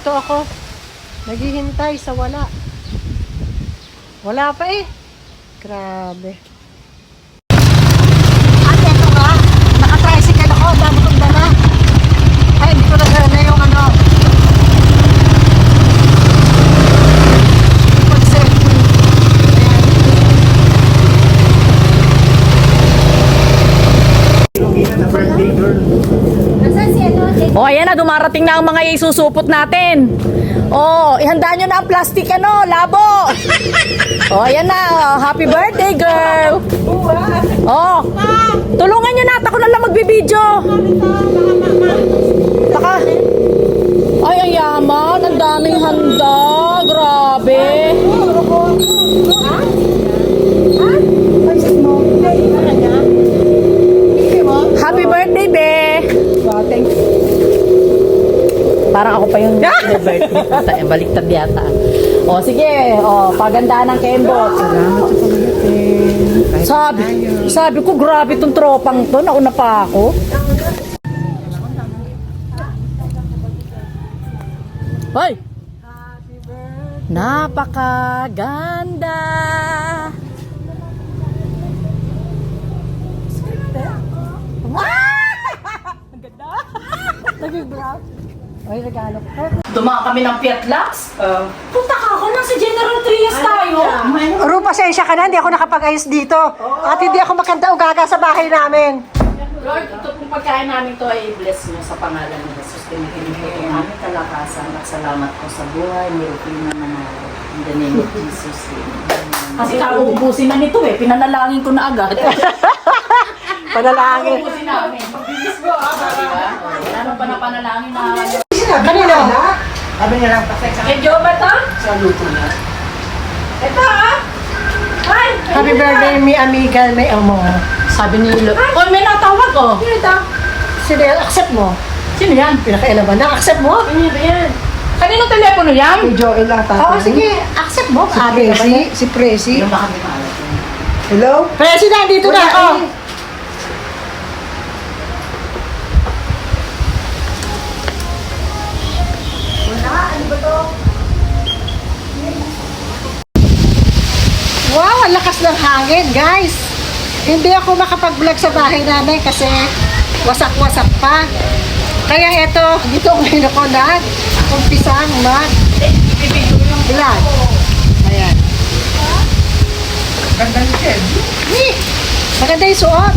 Dito ako. Naghihintay sa wala. Wala pa eh. Grabe. At eto nga. Naka-tricycle ako. Dami kong dala. Ay, hindi ko na yung ano. O, ayan na, dumarating na ang mga isusupot natin. O, ihanda nyo na ang plastic, labo. O, ayan na, happy birthday, girl. O, tulungan nyo na, ako na lang magbibideo. Taka. Ay, ang yaman, ang daming handa, grabe. Happy birthday, be. Thank you. Parang ako pa yung birthday. Baliktad yata. O, sige. O, pagandaan ng Kembot. Sabi ko, grabe tong tropang to. Nauna pa ako. Hoy! Napakaganda! Ay, regalo ko. Dumaan kami ng Fiat Lux. Punta ka ako nang sa General Trias tayo. Ru, pasensya ka na. Hindi ako nakapag-ayos dito. At hindi ako makanta ugaga sa bahay namin. Lord, ito pong pagkain namin to ay bless nyo sa pangalan ni Jesus. Tinikinig po ang aming kalakasan at salamat po sa buhay. Mirupin na nanalo. In the name of Jesus. Kasi kauubusin na nito eh. Pinanalangin ko na agad. Panalangin. Kauubusin namin. Mabilis ko diba? Ano pa na panalangin na... Kanino? Sabi niya lang, pasek sa Kay Joe ba to? sa luto niya. Ito ah! Ay! Happy birthday, mi amiga, may amo. Sabi ni Lo. Oh, may natawag ko. Sino ito? Sino yan? Accept mo? Sino yan? Pinakailaban na. Accept mo? Sino ba yan? Kanino telepono yan? Kay Joel ata. Oo, sige. Accept mo. Si Presi. Si Presi. Yung baka di maalat. Hello? Presi, nandito na ako. Wow, ang lakas ng hangin, guys. Hindi ako makapag-vlog sa bahay namin kasi wasak-wasak pa. Kaya ito, dito ngayon ako na umpisang mag-vlog. Ayan. Ganda ni Ted. Maganda yung suot.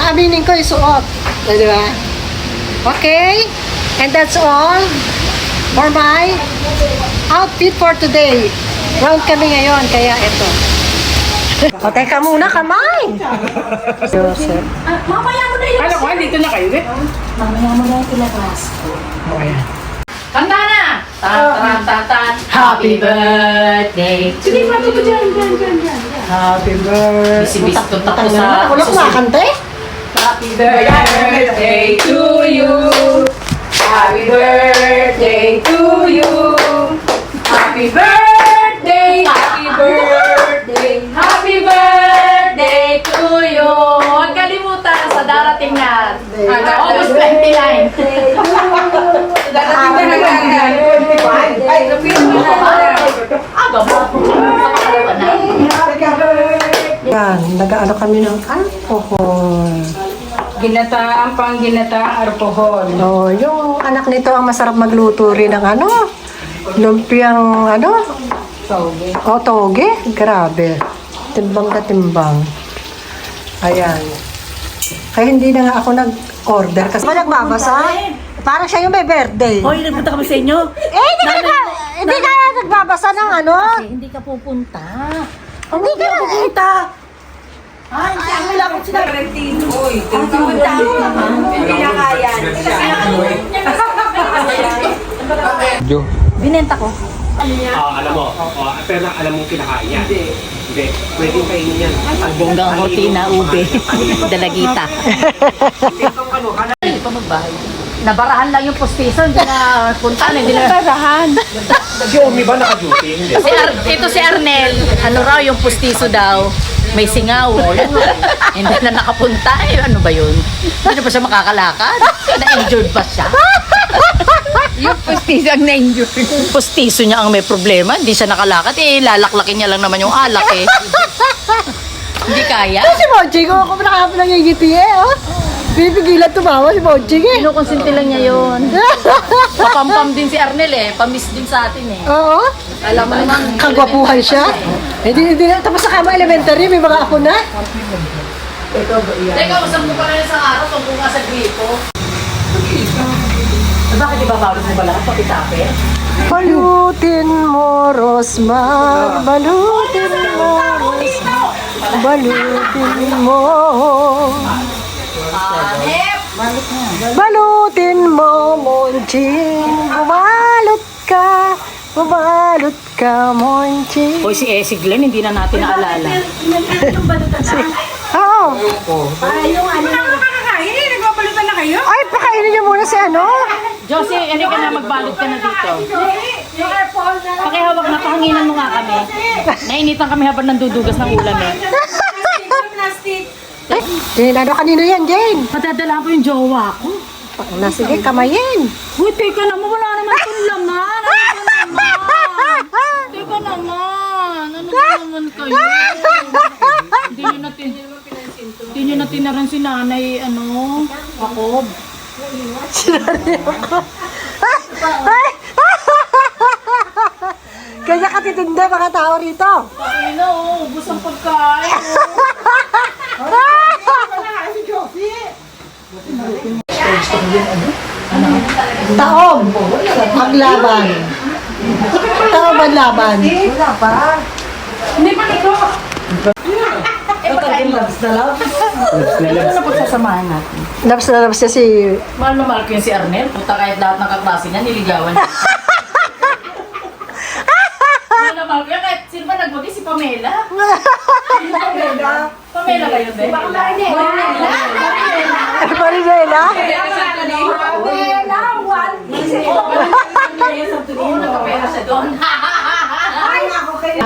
Aaminin ko yung suot. Di ba? Okay. And that's all for my outfit for today. Round kami ngayon, kaya ito. O, teka muna, kamay! Joseph. Mamaya mo na ilabas. Ano ko, dito na kayo eh. Mamaya mo na ilabas. O, ayan. Kanta na! Tan-tan-tan-tan. Happy birthday to you. Happy birthday. Bisibis to Tangina tapos naman, ako lang kumakanta eh. Happy birthday to you. Happy birthday to you. Happy birthday, happy birthday, happy birthday to you. Huwag kalimutan sa darating na August 29. Darating na nagagay. Ay, napin mo na. Aga mo. Napakalawa na. Yan, nag-ano kami ng alcohol. Ginataang pang ginataang alcohol. No, yung anak nito ang masarap magluto rin ng ano, lumpiang ano, Toge. o toge, grabe. Timbang ka timbang. Ayan. Kaya hindi na nga ako nag-order kasi nagbabasa. Parang siya yung may birthday. Hoy, nagpunta kami sa inyo. Hindi ka nagbabasa ng ano. Hindi ka pupunta. Hindi ka Pupunta. Ay, wala akong sinabi. Uy, Hindi na kaya. Binenta ko. Alam mo, pero alam mong kinakain yan. Hindi. Pwedeng kainin yan. Bonggang Cortina, ube, dalagita. Itong ano, Hindi pa magbahay. Nabarahan lang yung postiso, hindi na punta na, hindi na nabarahan. si Omi ba naka-duty? Hindi. Ito si Arnel, ano raw yung postiso daw. May singaw. Oh, yun. Hindi na nakapunta. Eh. Ano ba yun? Hindi na pa siya makakalakad. Na-injured pa siya. Yung pustiso ang na-injured. Pustiso niya ang may problema. Hindi siya nakalakad. Eh, lalaklakin niya lang naman yung alak eh. Hindi kaya. Si Monching, ako nakakapin ng ngiti oh. Pipigilan tumawa si Monching eh. Kinukonsinti lang niya yun. Papampam din si Arnel eh. Pamiss din sa atin eh. Oo. Alam mo naman. Kagwapuhan siya. Hindi na. Tapos sa kama elementary, may mga ako na. Teka, usap mo pala sa araw tungkol nga sa gripo. Bakit ibabawal mo ba lahat? Pakitape? Balutin mo, Rosmar. Balutin mo, Rosmar. Balutin mo. Hanep! Balutin mo, Monching. Bumalot ka. Bumalot ka, Monching. Hoy, si Essie Glenn, hindi na natin naalala. Oo. Nakakakain eh. Nagpapalutan na kayo? Ay, pakainin niyo muna si ano. Josie, ano ka na, magbalot ka na dito. Pakihawak na, pahanginan mo nga kami. Nainitan kami habang nandudugas ng ulam eh. Jane, ano kanino yan, Jane? Matadala ko yung jowa ko. Na, sige, kamayin. Uy, teka naman, wala naman itong laman. Ano ba naman? Teka naman, ano ba naman kayo? Hindi nyo na tinaran si nanay, ano, Jacob. Ay! Kaya katitinda mga tao rito. Ay na, oh, ubus ang pagkain. Taob. Ang laban. Taob ang laban. Hindi pa ito. Ano na pagsasamahan natin? Labs na labs niya si... Mahal na mahal ko yun si Arnel. Puta kahit lahat ng kaklase niya, niligawan niya. Mahal na mahal ko yun. Kahit sino ba nagbagi? Si Pamela. Pamela ba yun, be? Marinela? Oo, nagkapera siya doon. Hindi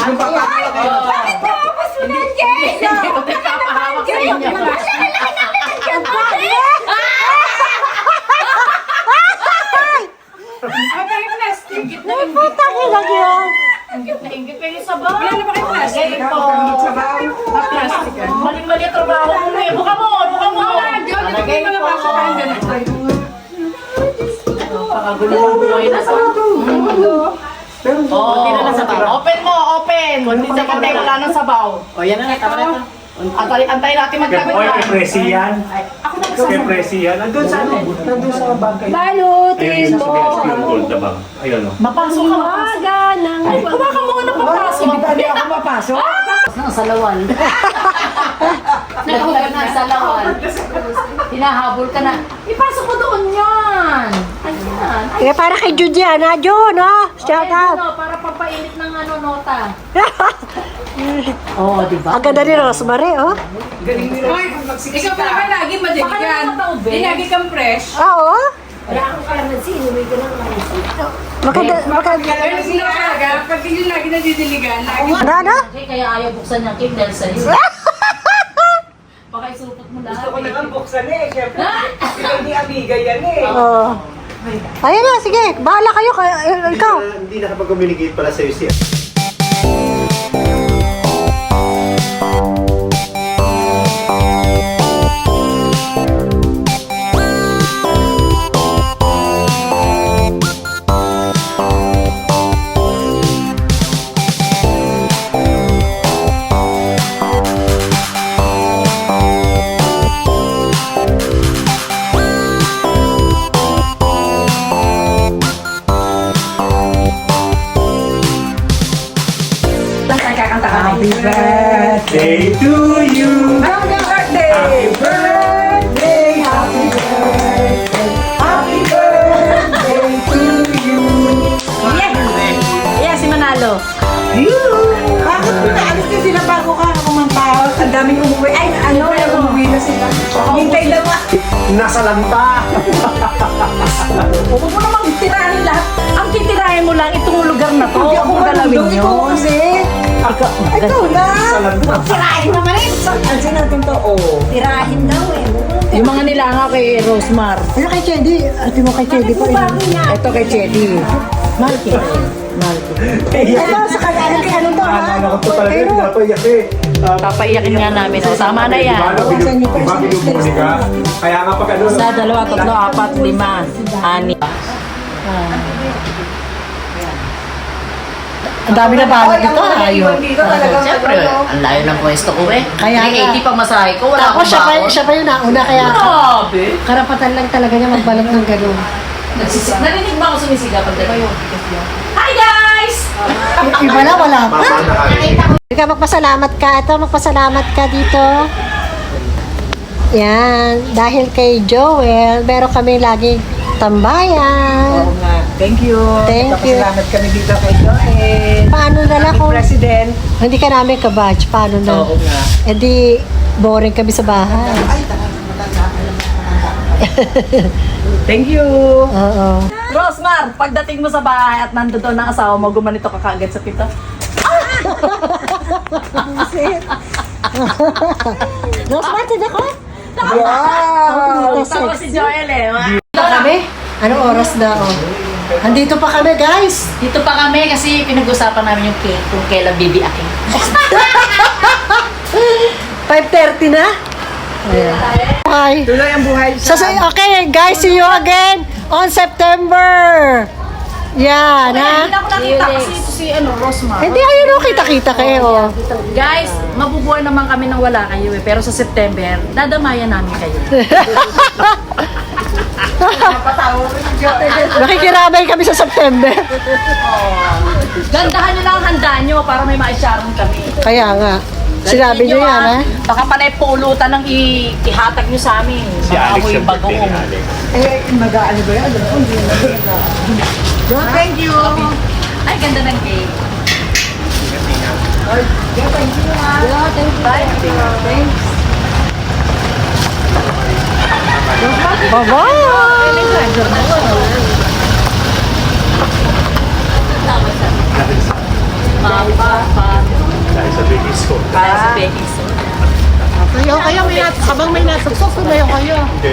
ko nagpapahawak sa inyo. Ingit na ingit. Ingit na ingit kayo sa bahay. Wala na ba kayo plastic? Sige po. Maling-mali ang trabaho mo eh. Buka mo! Buka mo! Nagay mo na ba sa kain ganito? Pakagulo ng buhay na sa... Oo, tira na sabaw. Open mo! Open! Hindi sa patay, wala nang sabaw. O, yan na. Tama na. Antay natin magkabit. Oy, kay Presi yan. Ako na Kay Presi yan. Nandun sa ano? Nandun sa bangkay. Balutin mo. Yung gold na bang. Ayun o. Mapasok ka, mapasok. Ay, kumaka mo na papasok. Hindi ako mapasok. Sa lawan. Naghuga na sa lawan. Hinahabol ka na. Ipasok ko doon yan. Ayan. Ay, Kaya para kay Judiana, Jun, oh. Shout out. ano, para pampainit ng ano, nota. Oo, di ba? Ang ganda ni Rosemary, oh. Ikaw pala ka lagi Baka madiligan. naman mataob, eh. Hindi lagi kang fresh. Oo. Pero sino talaga, pag hindi lagi nadidiligan, lagi Ano? Okay, kaya ayaw buksan niya cake dahil sa'yo. Baka isulpot mo lahat. Gusto ko naman buksan eh, syempre. Hindi amiga yan eh. Oh. Ayun na, sige. Bahala kayo. Ikaw. Hindi nakapag-communicate pala sa'yo siya. umuwi na sila. Hintay lang ba? Nasa lanta! Huwag mo namang tirahin lahat. Ang titirahin mo lang itong lugar na to. Hindi ako Ang galawin marunong. nyo. Ikaw kasi. Ikaw na. Tirahin naman eh. Alsin natin to, oh. Tirahin daw eh. Yung mga nilangaw kay Rosemar. Ano kay Chedi? Ate mo kay Chedi pa rin. Ito kay Chedi. Mahal kita. Mahal kita. Ito, sa kanya, ano to ha? Ano ko to talaga, pinapayak eh. Papaiyakin nga namin. O, tama na yan. Iba binubuli ka. Kaya nga pag ano, Isa, dalawa, tatlo, apat, lima, ani. Ang dami na balot dito, ayun. Dito talagang Siyempre, ang layo ng pwesto ko eh. Kaya nga. 380 pa masahe ko, wala Tapos akong baon. siya pa yung nauna, kaya Grabe. karapatan lang talaga niya magbalot ng gano'n. Narinig ba ako sumisigaw pag dalawa? Hi guys! Iba na, wala pa. mama na kami. Ikaw magpasalamat ka. Ito, magpasalamat ka dito. Yan. Dahil kay Joel, meron kami laging tambayan. Oo nga. Thank you. Thank you. Salamat kami dito kay Joel. Paano na lang kung President. hindi ka namin ka-batch? Paano na? Oo nga. E di, boring kami sa bahay. Thank you. Oo. Rosmar, pagdating mo sa bahay at nandoon ang asawa mo, gumanito ka kaagad sa pito. Rosmar, tidak ko? Wow. Tapos si Joel eh. Dito kami? Anong oras na? Oh? Andito pa kami, guys. Dito pa kami kasi pinag-usapan namin yung cake kung kailan bibiakin. 5:30 na? Ayan. Hi. Tuloy ang buhay Okay, guys, see you again on September. Yan, ha? Hindi na ako nakita kasi ito si Rosmar. Hindi, ayun o, kita-kita kayo. Guys, mabubuhay naman kami nang wala kayo eh. Pero sa September, dadamayan namin kayo. Nakikiramay kami sa September. Gandahan nyo lang ang handa nyo para may maisyaron kami. Kaya nga, sinabi nyo yan, ha? Baka panay pulutan ng ihatag nyo sa amin. Si Baka Alex amoy yung birthday bagoong. ni Alex. mag-aano ba yan? Alam ko, hindi na. Thank you. Ay, ganda ng cake. Bye-bye! Dahil sa baby school. Dahil sa baking soda. Kayo may habang may nasukso, sumayo kayo. Hindi.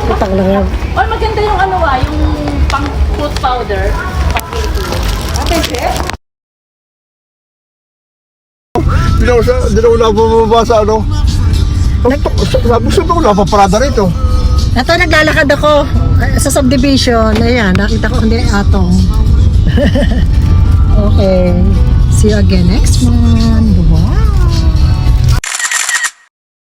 Utang na yan. Oy, maganda yung yung pang food powder. Hindi na wala bumaba sa ano. Sabi ko wala pa parada rito. Ito, naglalakad ako sa subdivision. Ayan, nakita ko hindi atong. Okay. See you again next month. Bye-bye.